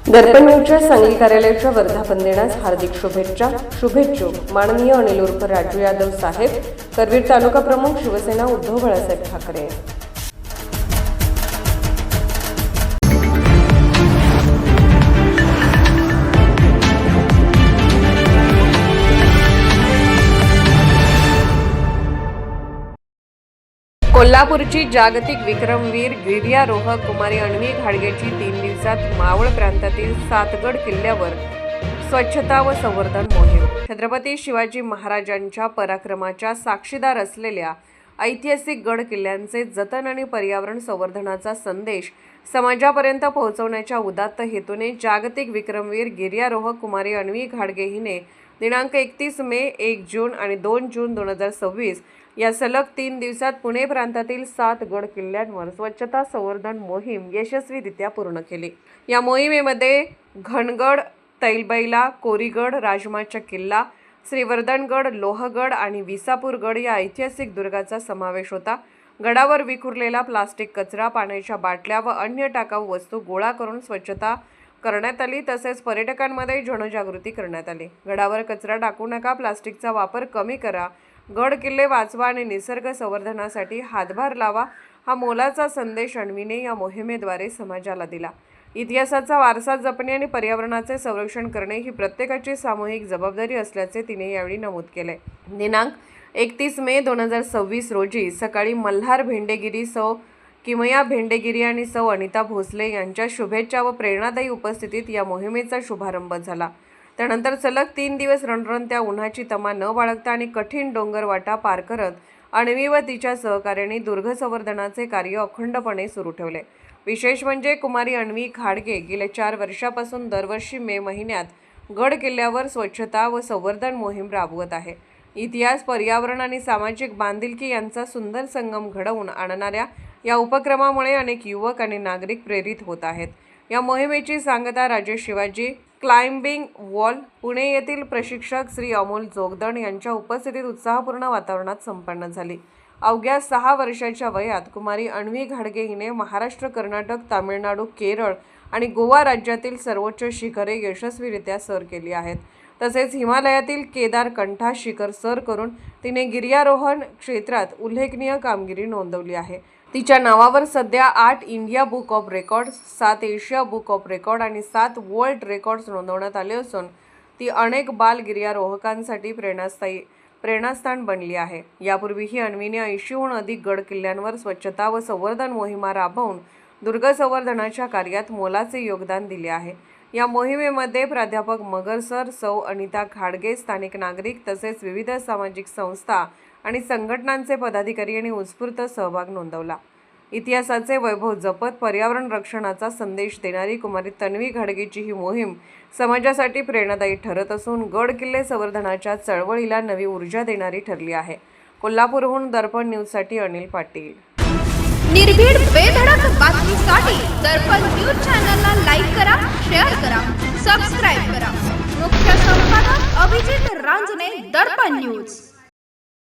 दर्पण न्यूजच्या सांगली कार्यालयाच्या वर्धापन दिनास हार्दिक शुभेच्छुक माननीय अनिल उर्फ राजू यादव साहेब, करवीर तालुका प्रमुख, शिवसेना, उद्धव बाळासाहेब ठाकरे। कोल्हापूरची जागतिक विक्रमवीर गिर्यारोहक कुमारी अन्वी घाडगेची 3 दिवसात मावळ प्रांतातील 7 गड किल्ल्यावर स्वच्छता व संवर्धन मोहीम। छत्रपती शिवाजी महाराजांच्या पराक्रमाच्या साक्षीदार असलेल्या ऐतिहासिक गड किल्ल्यांचे जतन आणि पर्यावरण संवर्धनाचा संदेश समाजापर्यंत पोहोचवण्याच्या उदात्त हेतूने जागतिक विक्रमवीर गिर्यारोहक कुमारी अन्वी घाडगे हिने दिनांक 31 मे, 1 जून आणि 2 जून 2026 या सलग 3 दिवसात पुणे प्रांतातील 7 गड किल्ल्यांवर स्वच्छता संवर्धन मोहीम यशस्वीरित्या पूर्ण केली। या मोहिमेमध्ये घनगड, तैलबैला, कोरीगड, राजमाचा किल्ला, श्रीवर्धनगड, लोहगड आणि विसापूरगड या ऐतिहासिक दुर्गाचा समावेश होता। गडावर विखुरलेला प्लास्टिक कचरा, पाण्याच्या बाटल्या व अन्य टाकाऊ वस्तू गोळा करून स्वच्छता करण्यात आली, तसेच पर्यटकांमध्ये जनजागृती करण्यात आली। गडावर कचरा टाकू नका, प्लास्टिकचा वापर कमी करा, गड किल्ले वाचवा आणि निसर्ग संवर्धनासाठी हातभार लावा हा मोलाचा संदेश अन्वीने या मोहिमेद्वारे समाजाला दिला। इतिहासाचा वारसा जपणे आणि पर्यावरणाचे संरक्षण करणे ही प्रत्येकाची सामूहिक जबाबदारी असल्याचे तिने यावेळी नमूद केले। दिनांक 31 मे 2026 रोजी सकाळी मल्हार भेंडेगिरी, सौ किमया भेंडेगिरी आणि सौ अनिता भोसले यांच्या शुभेच्छा व प्रेरणादायी उपस्थितीत या मोहिमेचा शुभारंभ झाला। त्यानंतर सलग 3 दिवस रणरणत्या उन्हाची तमा न बाळगता आणि कठीण डोंगरवाटा पार करत अन्वी व तिच्या सहकार्यांनी दुर्ग संवर्धनाचे कार्य अखंडपणे सुरू ठेवले। विशेष म्हणजे कुमारी अन्वी घाडगे गेल्या 4 वर्षापासून दरवर्षी मे महिन्यात गड किल्ल्यावर स्वच्छता व संवर्धन मोहीम राबवत आहे। इतिहास, पर्यावरण आणि सामाजिक बांधिलकी यांचा सुंदर संगम घडवून आणणाऱ्या या उपक्रमामुळे अनेक युवक आणि नागरिक प्रेरित होत आहेत। या मोहिमेची सांगता राजेश शिवाजी क्लाइम्बिंग वॉल पुणे येथील प्रशिक्षक श्री अमोल जोगदंड यांच्या उपस्थितीत उत्साहपूर्ण वातावरणात संपन्न झाली। अवघ्या 6 वर्षाच्या वयात कुमारी अन्वी घाडगे हिने महाराष्ट्र, कर्नाटक, तामिळनाडू, केरळ आणि गोवा राज्यातील सर्वोच्च शिखरे यशस्वीरित्या सर केली आहेत। तसेच हिमालयातील केदार कंठा शिखर सर करून तिने गिर्यारोहण क्षेत्रात उल्लेखनीय कामगिरी नोंदवली आहे। तिच्या नावावर सध्या 8 India book of records, 7 Asia book of record आणि 7 वर्ल्ड रेकॉर्ड्स नोंदवण्यात आले असून ती अनेक बाल गिर्यारोहकांसाठी प्रेरणास्थान बनली आहे। यापूर्वीही अन्वीने 80हून अधिक गड किल्ल्यांवर स्वच्छता व संवर्धन मोहिमा राबवून दुर्ग संवर्धनाच्या कार्यात मोलाचे योगदान दिले आहे। या मोहिमेमध्ये प्राध्यापक मगर सर, सौ अनिता घाडगे, स्थानिक नागरिक तसेच विविध सामाजिक संस्था आणि संघटनांचे पदाधिकारी यांनी उत्स्फूर्त सहभाग नोंदवला। इतिहासाचे वैभव जपत पर्यावरण रक्षणाचा संदेश देणारी कुमारी अन्वी घाडगेची ही मोहीम समाजासाठी प्रेरणादायी ठरत असून गड किल्ले संवर्धनाच्या चळवळीला नवी ऊर्जा देणारी ठरली आहे। कोल्हापूरहून दर्पण न्यूजसाठी अनिल पाटील। निर्भीड बेधडक बातमीसाठी दर्पण न्यूज चॅनलला लाईक करा, शेअर करा, सबस्क्राइब करा। मुख्य संपादक अभिजित रांजणे, दर्पण न्यूज।